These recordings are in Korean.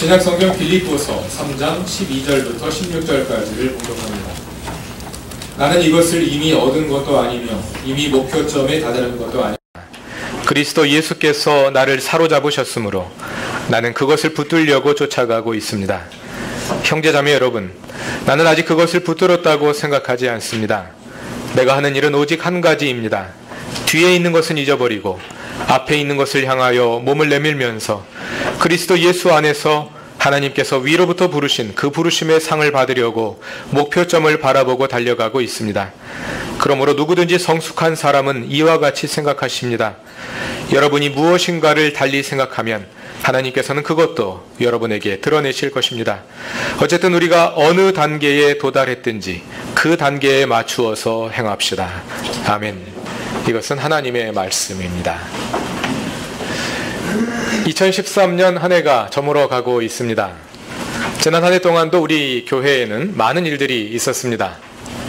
신약성경 빌립보서 3장 12절부터 16절까지를 봉독합니다. 나는 이것을 이미 얻은 것도 아니며 이미 목표점에 다다른 것도 아니며 그리스도 예수께서 나를 사로잡으셨으므로 나는 그것을 붙들려고 쫓아가고 있습니다. 형제자매 여러분, 나는 아직 그것을 붙들었다고 생각하지 않습니다. 내가 하는 일은 오직 한 가지입니다. 뒤에 있는 것은 잊어버리고 앞에 있는 것을 향하여 몸을 내밀면서 그리스도 예수 안에서 하나님께서 위로부터 부르신 그 부르심의 상을 받으려고 목표점을 바라보고 달려가고 있습니다. 그러므로 누구든지 성숙한 사람은 이와 같이 생각하십니다. 여러분이 무엇인가를 달리 생각하면 하나님께서는 그것도 여러분에게 드러내실 것입니다. 어쨌든 우리가 어느 단계에 도달했든지 그 단계에 맞추어서 행합시다. 아멘. 이것은 하나님의 말씀입니다. 2013년 한 해가 저물어 가고 있습니다. 지난 한 해 동안도 우리 교회에는 많은 일들이 있었습니다.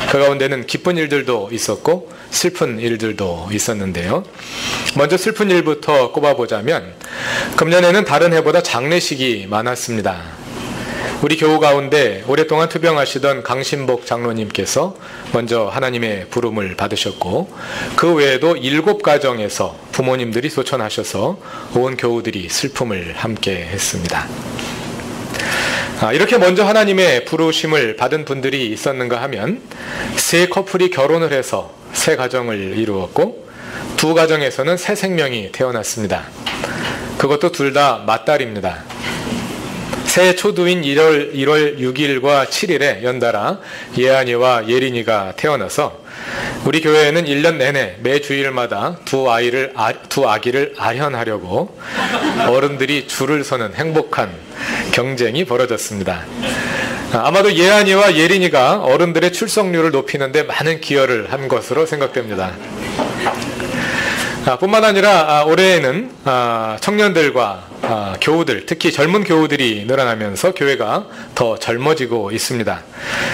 그 가운데는 기쁜 일들도 있었고 슬픈 일들도 있었는데요. 먼저 슬픈 일부터 꼽아보자면 금년에는 다른 해보다 장례식이 많았습니다. 우리 교우 가운데 오랫동안 투병하시던 강신복 장로님께서 먼저 하나님의 부름을 받으셨고 그 외에도 7가정에서 부모님들이 소천하셔서 온 교우들이 슬픔을 함께 했습니다. 이렇게 먼저 하나님의 부르심을 받은 분들이 있었는가 하면 3커플이 결혼을 해서 새 가정을 이루었고 2가정에서는 새 생명이 태어났습니다. 그것도 둘 다 맏딸입니다. 새해 초두인 1월 6일과 7일에 연달아 예한이와 예린이가 태어나서 우리 교회에는 1년 내내 매 주일마다 두 아기를 아련하려고 어른들이 줄을 서는 행복한 경쟁이 벌어졌습니다. 아마도 예한이와 예린이가 어른들의 출석률을 높이는 데 많은 기여를 한 것으로 생각됩니다. 뿐만 아니라 올해에는 청년들과 교우들, 특히 젊은 교우들이 늘어나면서 교회가 더 젊어지고 있습니다.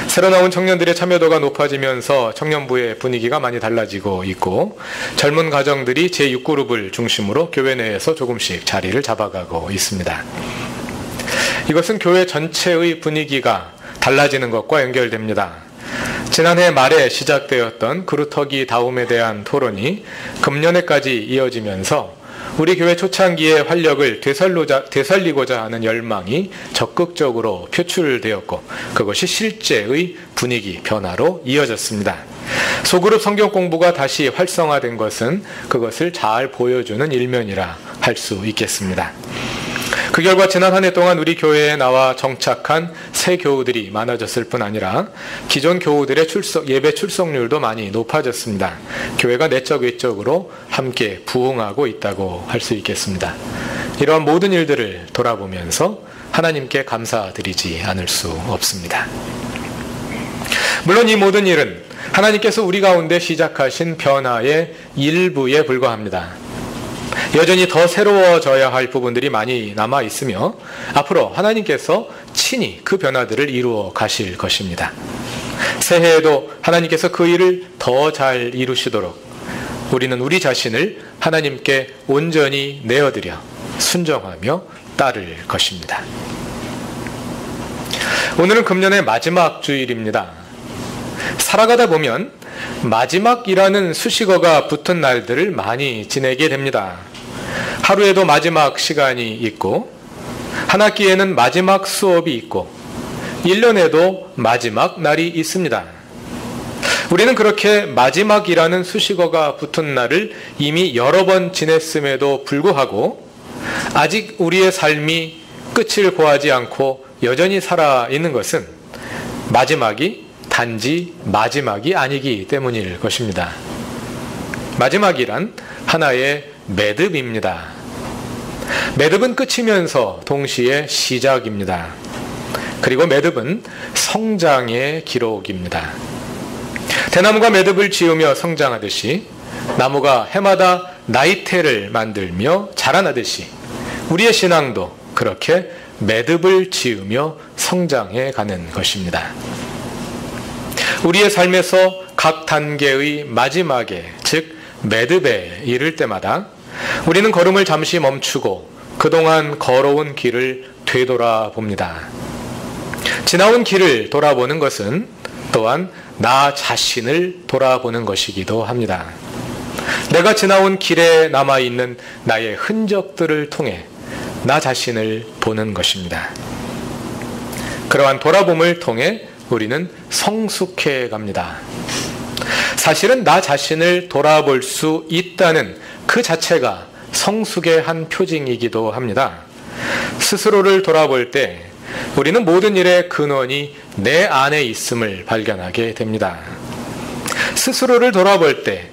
새로 나온 청년들의 참여도가 높아지면서 청년부의 분위기가 많이 달라지고 있고 젊은 가정들이 제6그룹을 중심으로 교회 내에서 조금씩 자리를 잡아가고 있습니다. 이것은 교회 전체의 분위기가 달라지는 것과 연결됩니다. 지난해 말에 시작되었던 그루터기 다움에 대한 토론이 금년에까지 이어지면서 우리 교회 초창기의 활력을 되살리고자 하는 열망이 적극적으로 표출되었고 그것이 실제의 분위기 변화로 이어졌습니다. 소그룹 성경 공부가 다시 활성화된 것은 그것을 잘 보여주는 일면이라 할 수 있겠습니다. 그 결과 지난 한 해 동안 우리 교회에 나와 정착한 새 교우들이 많아졌을 뿐 아니라 기존 교우들의 예배 출석률도 많이 높아졌습니다. 교회가 내적 외적으로 함께 부흥하고 있다고 할 수 있겠습니다. 이러한 모든 일들을 돌아보면서 하나님께 감사드리지 않을 수 없습니다. 물론 이 모든 일은 하나님께서 우리 가운데 시작하신 변화의 일부에 불과합니다. 여전히 더 새로워져야 할 부분들이 많이 남아 있으며 앞으로 하나님께서 친히 그 변화들을 이루어 가실 것입니다. 새해에도 하나님께서 그 일을 더 잘 이루시도록 우리는 우리 자신을 하나님께 온전히 내어드려 순종하며 따를 것입니다. 오늘은 금년의 마지막 주일입니다. 살아가다 보면 마지막이라는 수식어가 붙은 날들을 많이 지내게 됩니다. 하루에도 마지막 시간이 있고 한 학기에는 마지막 수업이 있고 1년에도 마지막 날이 있습니다. 우리는 그렇게 마지막이라는 수식어가 붙은 날을 이미 여러 번 지냈음에도 불구하고 아직 우리의 삶이 끝을 고하지 않고 여전히 살아있는 것은 마지막이 단지 마지막이 아니기 때문일 것입니다. 마지막이란 하나의 매듭입니다. 매듭은 끝이면서 동시에 시작입니다. 그리고 매듭은 성장의 기록입니다. 대나무가 매듭을 지으며 성장하듯이 나무가 해마다 나이테를 만들며 자라나듯이 우리의 신앙도 그렇게 매듭을 지으며 성장해 가는 것입니다. 우리의 삶에서 각 단계의 마지막에, 즉 매듭에 이를 때마다 우리는 걸음을 잠시 멈추고 그동안 걸어온 길을 되돌아봅니다. 지나온 길을 돌아보는 것은 또한 나 자신을 돌아보는 것이기도 합니다. 내가 지나온 길에 남아있는 나의 흔적들을 통해 나 자신을 보는 것입니다. 그러한 돌아봄을 통해 우리는 성숙해 갑니다. 사실은 나 자신을 돌아볼 수 있다는 그 자체가 성숙의 한 표징이기도 합니다. 스스로를 돌아볼 때 우리는 모든 일의 근원이 내 안에 있음을 발견하게 됩니다. 스스로를 돌아볼 때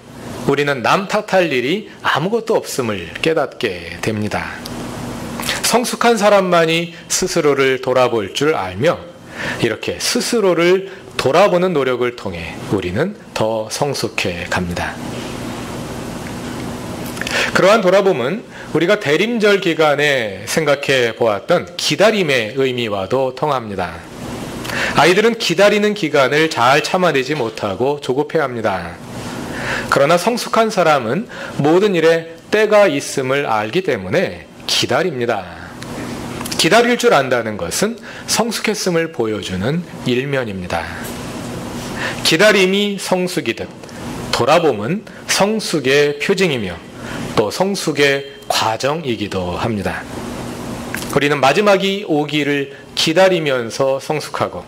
우리는 남 탓할 일이 아무것도 없음을 깨닫게 됩니다. 성숙한 사람만이 스스로를 돌아볼 줄 알며 이렇게 스스로를 돌아보는 노력을 통해 우리는 더 성숙해 갑니다. 그러한 돌아봄은 우리가 대림절 기간에 생각해 보았던 기다림의 의미와도 통합니다. 아이들은 기다리는 기간을 잘 참아내지 못하고 조급해합니다. 그러나 성숙한 사람은 모든 일에 때가 있음을 알기 때문에 기다립니다. 기다릴 줄 안다는 것은 성숙했음을 보여주는 일면입니다. 기다림이 성숙이듯 돌아봄은 성숙의 표징이며 또 성숙의 과정이기도 합니다. 우리는 마지막이 오기를 기다리면서 성숙하고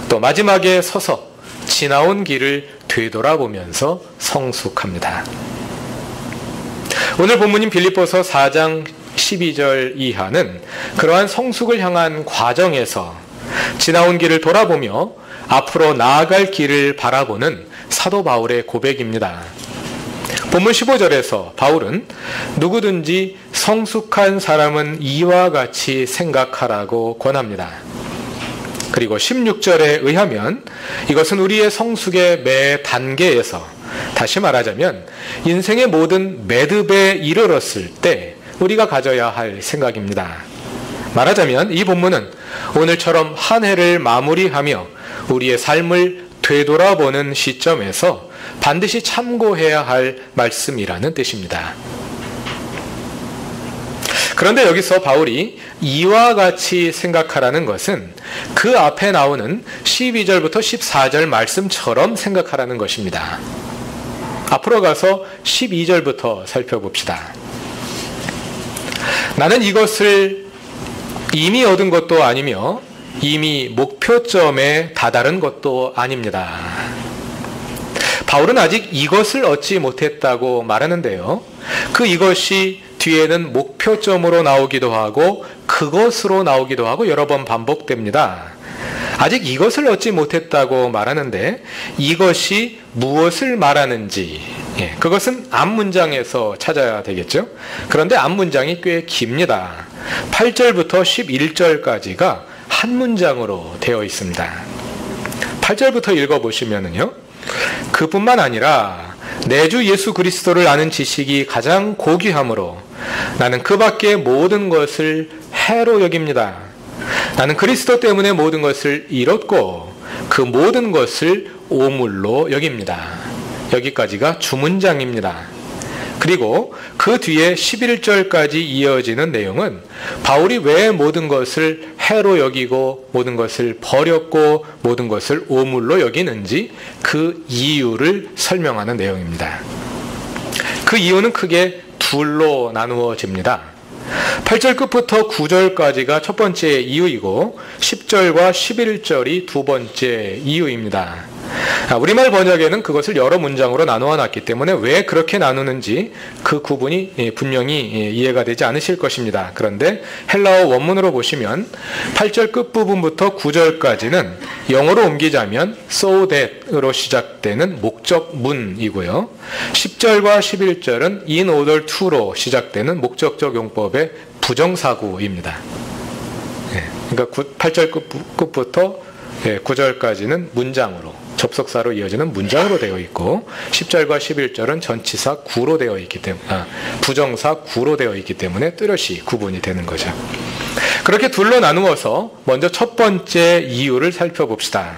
또 마지막에 서서 지나온 길을 되돌아보면서 성숙합니다. 오늘 본문인 빌립보서 4장 12절 이하는 그러한 성숙을 향한 과정에서 지나온 길을 돌아보며 앞으로 나아갈 길을 바라보는 사도 바울의 고백입니다. 본문 15절에서 바울은 누구든지 성숙한 사람은 이와 같이 생각하라고 권합니다. 그리고 16절에 의하면 이것은 우리의 성숙의 매 단계에서, 다시 말하자면 인생의 모든 매듭에 이르렀을 때 우리가 가져야 할 생각입니다. 말하자면 이 본문은 오늘처럼 한 해를 마무리하며 우리의 삶을 되돌아보는 시점에서 반드시 참고해야 할 말씀이라는 뜻입니다. 그런데 여기서 바울이 이와 같이 생각하라는 것은 그 앞에 나오는 12절부터 14절 말씀처럼 생각하라는 것입니다. 앞으로 가서 12절부터 살펴봅시다. 나는 이것을 이미 얻은 것도 아니며 이미 목표점에 다다른 것도 아닙니다. 바울은 아직 이것을 얻지 못했다고 말하는데요. 그 이것이 뒤에는 목표점으로 나오기도 하고 그것으로 나오기도 하고 여러 번 반복됩니다. 아직 이것을 얻지 못했다고 말하는데 이것이 무엇을 말하는지 그것은 앞문장에서 찾아야 되겠죠. 그런데 앞문장이 꽤 깁니다. 8절부터 11절까지가 한 문장으로 되어 있습니다. 8절부터 읽어보시면요. 그뿐만 아니라 내 주 예수 그리스도를 아는 지식이 가장 고귀하므로 나는 그 밖의 모든 것을 해로 여깁니다. 나는 그리스도 때문에 모든 것을 잃었고 그 모든 것을 오물로 여깁니다. 여기까지가 주문장입니다. 그리고 그 뒤에 11절까지 이어지는 내용은 바울이 왜 모든 것을 해로 여기고 모든 것을 버렸고 모든 것을 오물로 여기는지 그 이유를 설명하는 내용입니다. 그 이유는 크게 둘로 나누어집니다. 8절 끝부터 9절까지가 첫 번째 이유이고 10절과 11절이 두 번째 이유입니다. 우리말 번역에는 그것을 여러 문장으로 나누어 놨기 때문에 왜 그렇게 나누는지 그 구분이 분명히 이해가 되지 않으실 것입니다. 그런데 헬라어 원문으로 보시면 8절 끝부분부터 9절까지는 영어로 옮기자면 so that으로 시작되는 목적문이고요. 10절과 11절은 in order to로 시작되는 목적적 용법의 부정사구입니다. 그러니까 8절 끝부터 9절까지는 문장으로 접속사로 이어지는 문장으로 되어 있고 10절과 11절은 전치사 구로 되어 있기 때문에 부정사 구로 되어 있기 때문에 뚜렷이 구분이 되는 거죠. 그렇게 둘로 나누어서 먼저 첫 번째 이유를 살펴봅시다.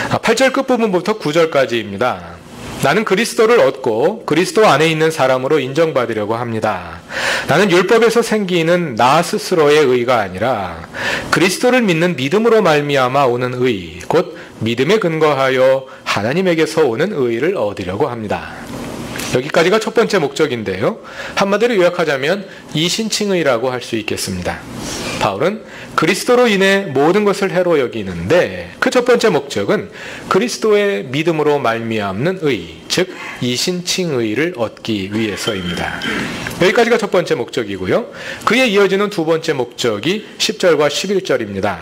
8절 끝부분부터 9절까지입니다. 나는 그리스도를 얻고 그리스도 안에 있는 사람으로 인정받으려고 합니다. 나는 율법에서 생기는 나 스스로의 의가 아니라 그리스도를 믿는 믿음으로 말미암아 오는 의, 곧 믿음에 근거하여 하나님에게서 오는 의를 얻으려고 합니다. 여기까지가 첫 번째 목적인데요. 한마디로 요약하자면 이신칭의라고 할 수 있겠습니다. 바울은 그리스도로 인해 모든 것을 해로 여기는데 그 첫 번째 목적은 그리스도의 믿음으로 말미암는 의, 즉 이신칭의를 얻기 위해서입니다. 여기까지가 첫 번째 목적이고요. 그에 이어지는 두 번째 목적이 10절과 11절입니다.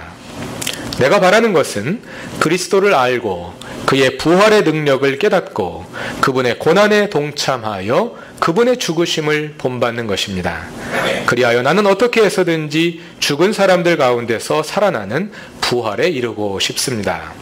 내가 바라는 것은 그리스도를 알고 그의 부활의 능력을 깨닫고 그분의 고난에 동참하여 그분의 죽으심을 본받는 것입니다. 그리하여 나는 어떻게 해서든지 죽은 사람들 가운데서 살아나는 부활에 이르고 싶습니다.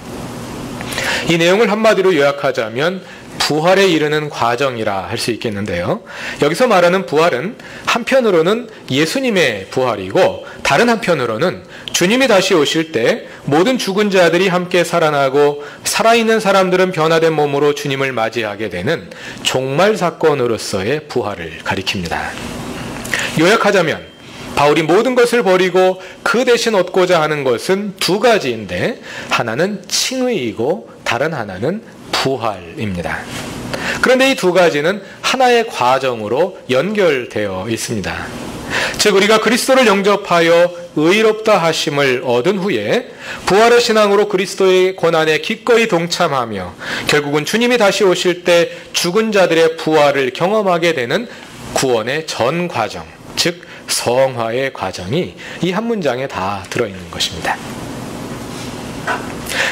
이 내용을 한마디로 요약하자면 부활에 이르는 과정이라 할 수 있겠는데요. 여기서 말하는 부활은 한편으로는 예수님의 부활이고 다른 한편으로는 주님이 다시 오실 때 모든 죽은 자들이 함께 살아나고 살아있는 사람들은 변화된 몸으로 주님을 맞이하게 되는 종말 사건으로서의 부활을 가리킵니다. 요약하자면 바울이 모든 것을 버리고 그 대신 얻고자 하는 것은 두 가지인데 하나는 칭의이고 다른 하나는 부활입니다. 그런데 이 두 가지는 하나의 과정으로 연결되어 있습니다. 즉 우리가 그리스도를 영접하여 의롭다 하심을 얻은 후에 부활의 신앙으로 그리스도의 고난에 기꺼이 동참하며 결국은 주님이 다시 오실 때 죽은 자들의 부활을 경험하게 되는 구원의 전 과정, 즉 성화의 과정이 이 한 문장에 다 들어있는 것입니다.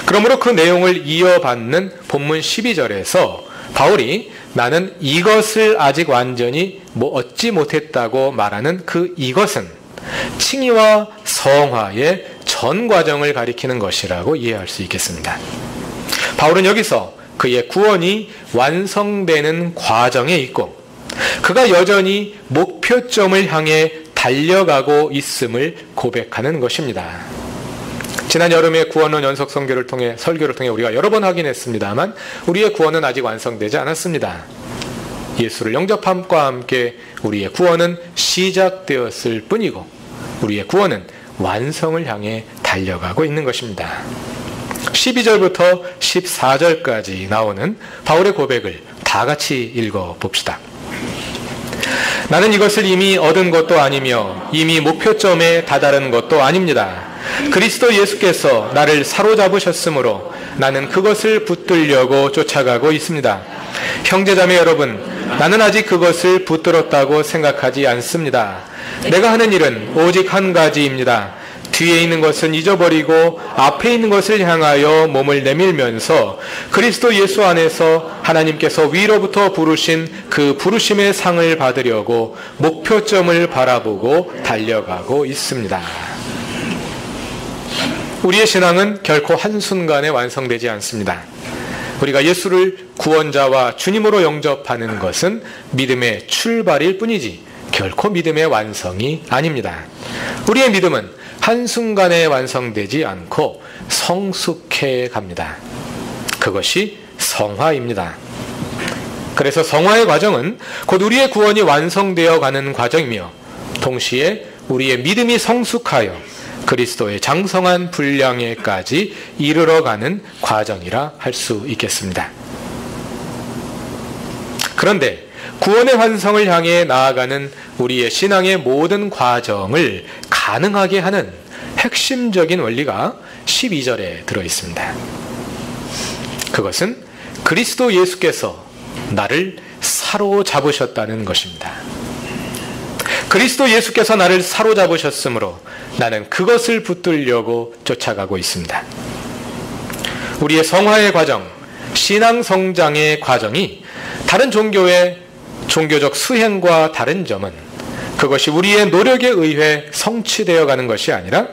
그러므로 그 내용을 이어받는 본문 12절에서 바울이 나는 이것을 아직 완전히 얻지 못했다고 말하는 그 이것은 칭의와 성화의 전 과정을 가리키는 것이라고 이해할 수 있겠습니다. 바울은 여기서 그의 구원이 완성되는 과정에 있고 그가 여전히 목표점을 향해 달려가고 있음을 고백하는 것입니다. 지난 여름에 구원론 연속 설교를 통해 우리가 여러 번 확인했습니다만 우리의 구원은 아직 완성되지 않았습니다. 예수를 영접함과 함께 우리의 구원은 시작되었을 뿐이고 우리의 구원은 완성을 향해 달려가고 있는 것입니다. 12절부터 14절까지 나오는 바울의 고백을 다 같이 읽어봅시다. 나는 이것을 이미 얻은 것도 아니며 이미 목표점에 다다른 것도 아닙니다. 그리스도 예수께서 나를 사로잡으셨으므로 나는 그것을 붙들려고 쫓아가고 있습니다. 형제자매 여러분, 나는 아직 그것을 붙들었다고 생각하지 않습니다. 내가 하는 일은 오직 한 가지입니다. 뒤에 있는 것은 잊어버리고 앞에 있는 것을 향하여 몸을 내밀면서 그리스도 예수 안에서 하나님께서 위로부터 부르신 그 부르심의 상을 받으려고 목표점을 바라보고 달려가고 있습니다. 우리의 신앙은 결코 한순간에 완성되지 않습니다. 우리가 예수를 구원자와 주님으로 영접하는 것은 믿음의 출발일 뿐이지 결코 믿음의 완성이 아닙니다. 우리의 믿음은 한순간에 완성되지 않고 성숙해 갑니다. 그것이 성화입니다. 그래서 성화의 과정은 곧 우리의 구원이 완성되어 가는 과정이며 동시에 우리의 믿음이 성숙하여 그리스도의 장성한 분량에까지 이르러가는 과정이라 할 수 있겠습니다. 그런데 구원의 완성을 향해 나아가는 우리의 신앙의 모든 과정을 가능하게 하는 핵심적인 원리가 12절에 들어있습니다. 그것은 그리스도 예수께서 나를 사로잡으셨다는 것입니다. 그리스도 예수께서 나를 사로잡으셨으므로 나는 그것을 붙들려고 쫓아가고 있습니다. 우리의 성화의 과정, 신앙 성장의 과정이 다른 종교의 종교적 수행과 다른 점은 그것이 우리의 노력에 의해 성취되어 가는 것이 아니라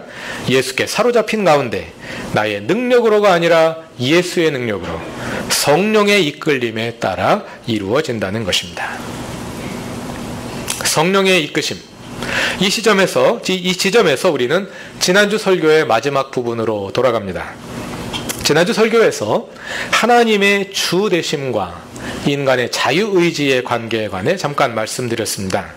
예수께 사로잡힌 가운데 나의 능력으로가 아니라 예수의 능력으로 성령의 이끌림에 따라 이루어진다는 것입니다. 성령의 이끄심. 이 지점에서 우리는 지난주 설교의 마지막 부분으로 돌아갑니다. 지난주 설교에서 하나님의 주 되심과 인간의 자유의지의 관계에 관해 잠깐 말씀드렸습니다.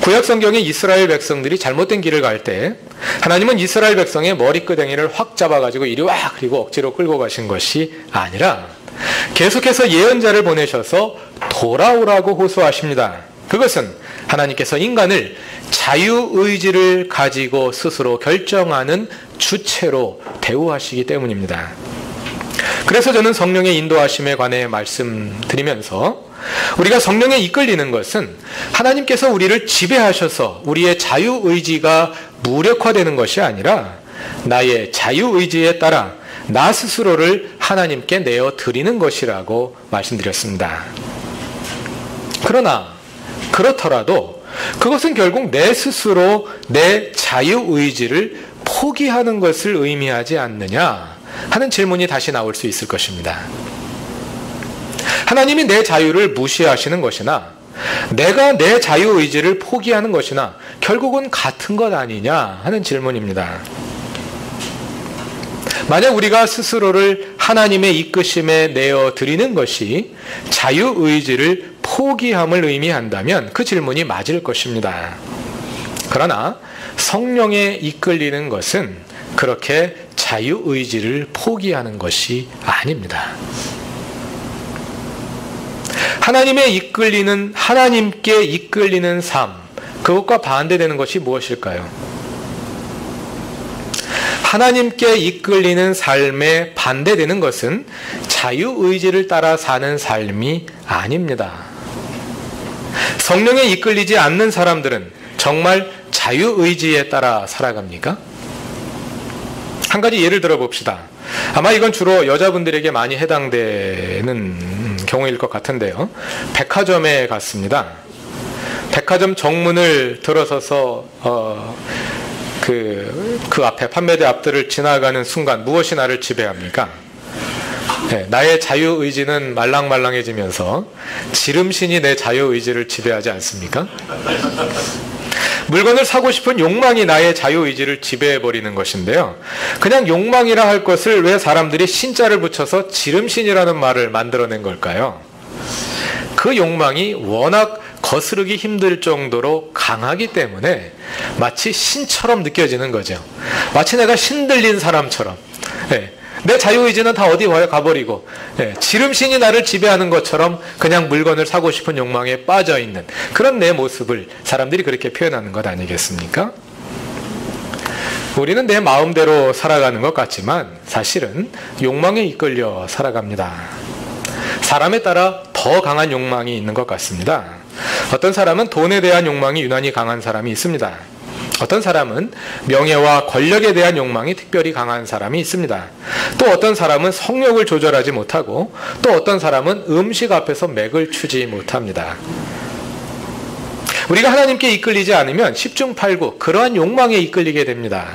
구약 성경에 이스라엘 백성들이 잘못된 길을 갈 때 하나님은 이스라엘 백성의 머리끄댕이를 확 잡아가지고 이리 와 그리고 억지로 끌고 가신 것이 아니라 계속해서 예언자를 보내셔서 돌아오라고 호소하십니다. 그것은 하나님께서 인간을 자유의지를 가지고 스스로 결정하는 주체로 대우하시기 때문입니다. 그래서 저는 성령의 인도하심에 관해 말씀드리면서 우리가 성령에 이끌리는 것은 하나님께서 우리를 지배하셔서 우리의 자유의지가 무력화되는 것이 아니라 나의 자유의지에 따라 나 스스로를 하나님께 내어드리는 것이라고 말씀드렸습니다. 그러나 그렇더라도 그것은 결국 내 스스로 내 자유의지를 포기하는 것을 의미하지 않느냐 하는 질문이 다시 나올 수 있을 것입니다. 하나님이 내 자유를 무시하시는 것이나 내가 내 자유의지를 포기하는 것이나 결국은 같은 것 아니냐 하는 질문입니다. 만약 우리가 스스로를 하나님의 이끄심에 내어드리는 것이 자유의지를 포기함을 의미한다면 그 질문이 맞을 것입니다. 그러나 성령에 이끌리는 것은 그렇게 자유의지를 포기하는 것이 아닙니다. 하나님께 이끌리는 삶, 그것과 반대되는 것이 무엇일까요? 하나님께 이끌리는 삶에 반대되는 것은 자유의지를 따라 사는 삶이 아닙니다. 성령에 이끌리지 않는 사람들은 정말 자유의지에 따라 살아갑니까? 한 가지 예를 들어 봅시다. 아마 이건 주로 여자분들에게 많이 해당되는 경우일 것 같은데요. 백화점에 갔습니다. 백화점 정문을 들어서서 그 앞에 판매대 앞들을 지나가는 순간 무엇이 나를 지배합니까? 네, 나의 자유의지는 말랑말랑해지면서 지름신이 내 자유의지를 지배하지 않습니까? 물건을 사고 싶은 욕망이 나의 자유의지를 지배해버리는 것인데요. 그냥 욕망이라 할 것을 왜 사람들이 신자를 붙여서 지름신이라는 말을 만들어낸 걸까요? 그 욕망이 워낙 거스르기 힘들 정도로 강하기 때문에 마치 신처럼 느껴지는 거죠. 마치 내가 신들린 사람처럼. 네. 내 자유의지는 다 어디 가버리고 지름신이 나를 지배하는 것처럼 그냥 물건을 사고 싶은 욕망에 빠져있는 그런 내 모습을 사람들이 그렇게 표현하는 것 아니겠습니까? 우리는 내 마음대로 살아가는 것 같지만 사실은 욕망에 이끌려 살아갑니다. 사람에 따라 더 강한 욕망이 있는 것 같습니다. 어떤 사람은 돈에 대한 욕망이 유난히 강한 사람이 있습니다. 어떤 사람은 명예와 권력에 대한 욕망이 특별히 강한 사람이 있습니다. 또 어떤 사람은 성욕을 조절하지 못하고 또 어떤 사람은 음식 앞에서 맥을 추지 못합니다. 우리가 하나님께 이끌리지 않으면 10중 8구 그러한 욕망에 이끌리게 됩니다.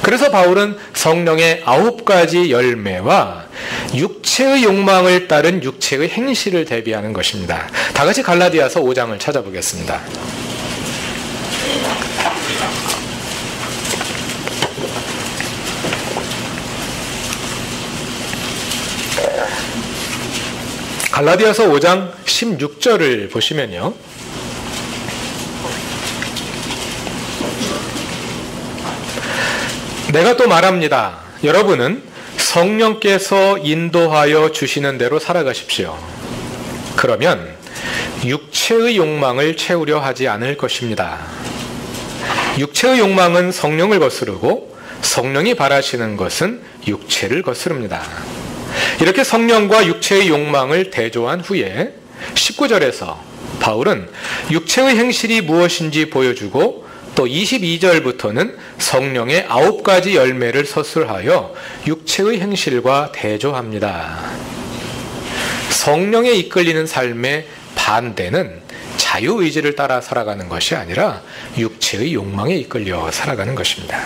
그래서 바울은 성령의 9가지 열매와 육체의 욕망을 따른 육체의 행실을 대비하는 것입니다. 다 같이 갈라디아서 5장을 찾아보겠습니다. 갈라디아서 5장 16절을 보시면요. 내가 또 말합니다. 여러분은 성령께서 인도하여 주시는 대로 살아가십시오. 그러면 육체의 욕망을 채우려 하지 않을 것입니다. 육체의 욕망은 성령을 거스르고 성령이 바라시는 것은 육체를 거스릅니다. 이렇게 성령과 육체의 욕망을 대조한 후에 19절에서 바울은 육체의 행실이 무엇인지 보여주고 또 22절부터는 성령의 9가지 열매를 서술하여 육체의 행실과 대조합니다. 성령에 이끌리는 삶의 반대는 자유의지를 따라 살아가는 것이 아니라 육체의 욕망에 이끌려 살아가는 것입니다.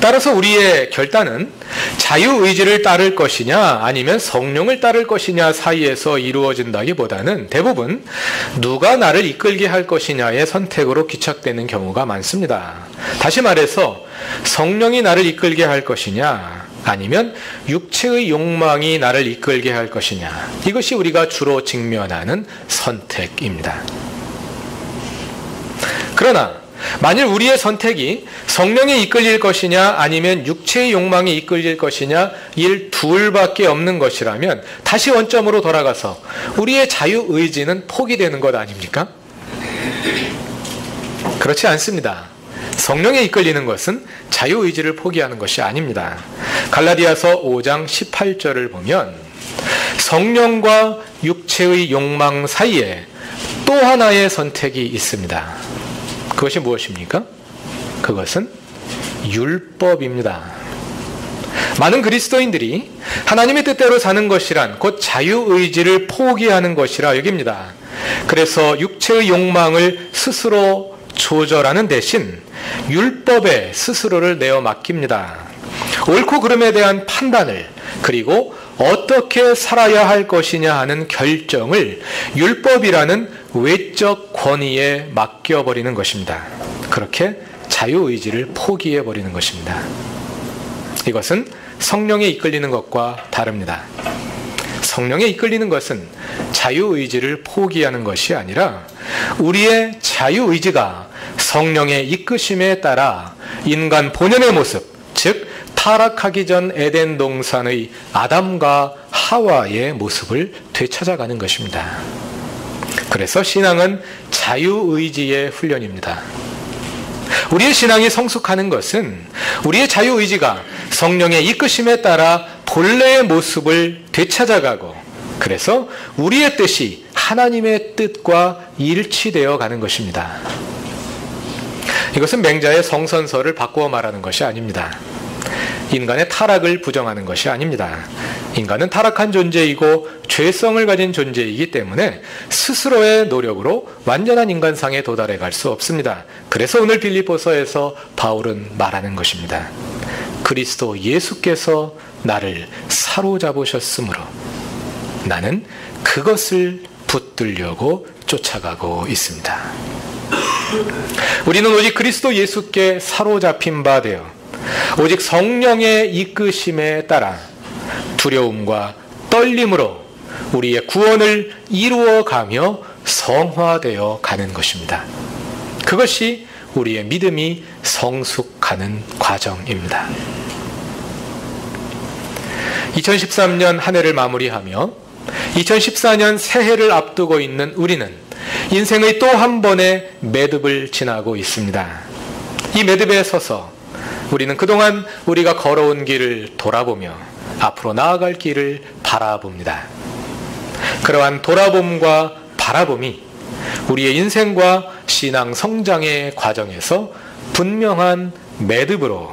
따라서 우리의 결단은 자유의지를 따를 것이냐 아니면 성령을 따를 것이냐 사이에서 이루어진다기보다는 대부분 누가 나를 이끌게 할 것이냐의 선택으로 귀착되는 경우가 많습니다. 다시 말해서 성령이 나를 이끌게 할 것이냐 아니면 육체의 욕망이 나를 이끌게 할 것이냐. 이것이 우리가 주로 직면하는 선택입니다. 그러나 만일 우리의 선택이 성령에 이끌릴 것이냐 아니면 육체의 욕망에 이끌릴 것이냐 이 둘밖에 없는 것이라면 다시 원점으로 돌아가서 우리의 자유의지는 포기되는 것 아닙니까? 그렇지 않습니다. 성령에 이끌리는 것은 자유의지를 포기하는 것이 아닙니다. 갈라디아서 5장 18절을 보면 성령과 육체의 욕망 사이에 또 하나의 선택이 있습니다. 그것이 무엇입니까? 그것은 율법입니다. 많은 그리스도인들이 하나님의 뜻대로 사는 것이란 곧 자유의지를 포기하는 것이라 여깁니다. 그래서 육체의 욕망을 스스로 조절하는 대신 율법에 스스로를 내어 맡깁니다. 옳고 그름에 대한 판단을 그리고 어떻게 살아야 할 것이냐 하는 결정을 율법이라는 외적 권위에 맡겨버리는 것입니다. 그렇게 자유의지를 포기해버리는 것입니다. 이것은 성령에 이끌리는 것과 다릅니다. 성령에 이끌리는 것은 자유의지를 포기하는 것이 아니라 우리의 자유의지가 성령의 이끄심에 따라 인간 본연의 모습, 즉 타락하기 전 에덴 동산의 아담과 하와의 모습을 되찾아가는 것입니다. 그래서 신앙은 자유의지의 훈련입니다. 우리의 신앙이 성숙하는 것은 우리의 자유의지가 성령의 이끄심에 따라 본래의 모습을 되찾아가고 그래서 우리의 뜻이 하나님의 뜻과 일치되어 가는 것입니다. 이것은 맹자의 성선설을 바꾸어 말하는 것이 아닙니다. 인간의 타락을 부정하는 것이 아닙니다. 인간은 타락한 존재이고 죄성을 가진 존재이기 때문에 스스로의 노력으로 완전한 인간상에 도달해 갈 수 없습니다. 그래서 오늘 빌립보서에서 바울은 말하는 것입니다. 그리스도 예수께서 나를 사로잡으셨으므로 나는 그것을 붙들려고 쫓아가고 있습니다. 우리는 오직 그리스도 예수께 사로잡힌 바 되어 오직 성령의 이끄심에 따라 두려움과 떨림으로 우리의 구원을 이루어가며 성화되어 가는 것입니다. 그것이 우리의 믿음이 성숙하는 과정입니다. 2013년 한 해를 마무리하며 2014년 새해를 앞두고 있는 우리는 인생의 또 한 번의 매듭을 지나고 있습니다. 이 매듭에 서서 우리는 그동안 우리가 걸어온 길을 돌아보며 앞으로 나아갈 길을 바라봅니다. 그러한 돌아봄과 바라봄이 우리의 인생과 신앙 성장의 과정에서 분명한 매듭으로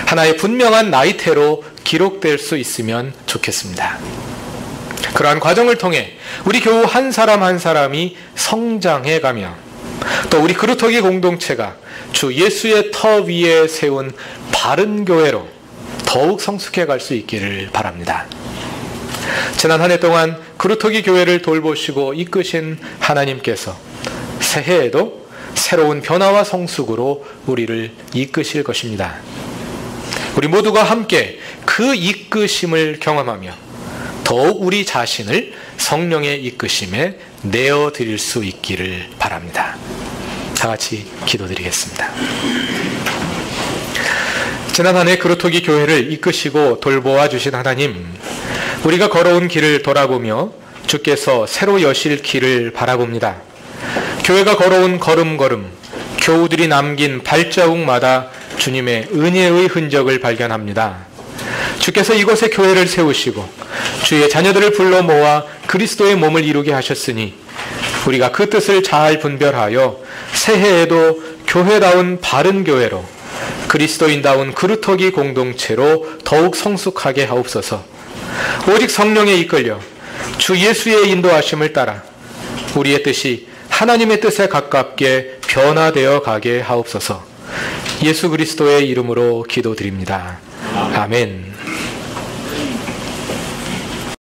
하나의 분명한 나이테로 기록될 수 있으면 좋겠습니다. 그러한 과정을 통해 우리 교우 한 사람 한 사람이 성장해가며 또 우리 그루터기 공동체가 주 예수의 터 위에 세운 바른 교회로 더욱 성숙해 갈 수 있기를 바랍니다. 지난 한 해 동안 그루터기 교회를 돌보시고 이끄신 하나님께서 새해에도 새로운 변화와 성숙으로 우리를 이끄실 것입니다. 우리 모두가 함께 그 이끄심을 경험하며 더욱 우리 자신을 성령의 이끄심에 내어드릴 수 있기를 바랍니다. 다 같이 기도드리겠습니다. 지난 한 해 그루터기 교회를 이끄시고 돌보아 주신 하나님, 우리가 걸어온 길을 돌아보며 주께서 새로 여실 길을 바라봅니다. 교회가 걸어온 걸음걸음, 교우들이 남긴 발자국마다 주님의 은혜의 흔적을 발견합니다. 주께서 이곳에 교회를 세우시고 주의 자녀들을 불러 모아 그리스도의 몸을 이루게 하셨으니 우리가 그 뜻을 잘 분별하여 새해에도 교회다운 바른 교회로 그리스도인다운 그루터기 공동체로 더욱 성숙하게 하옵소서. 오직 성령에 이끌려 주 예수의 인도하심을 따라 우리의 뜻이 하나님의 뜻에 가깝게 변화되어 가게 하옵소서. 예수 그리스도의 이름으로 기도드립니다. 아멘.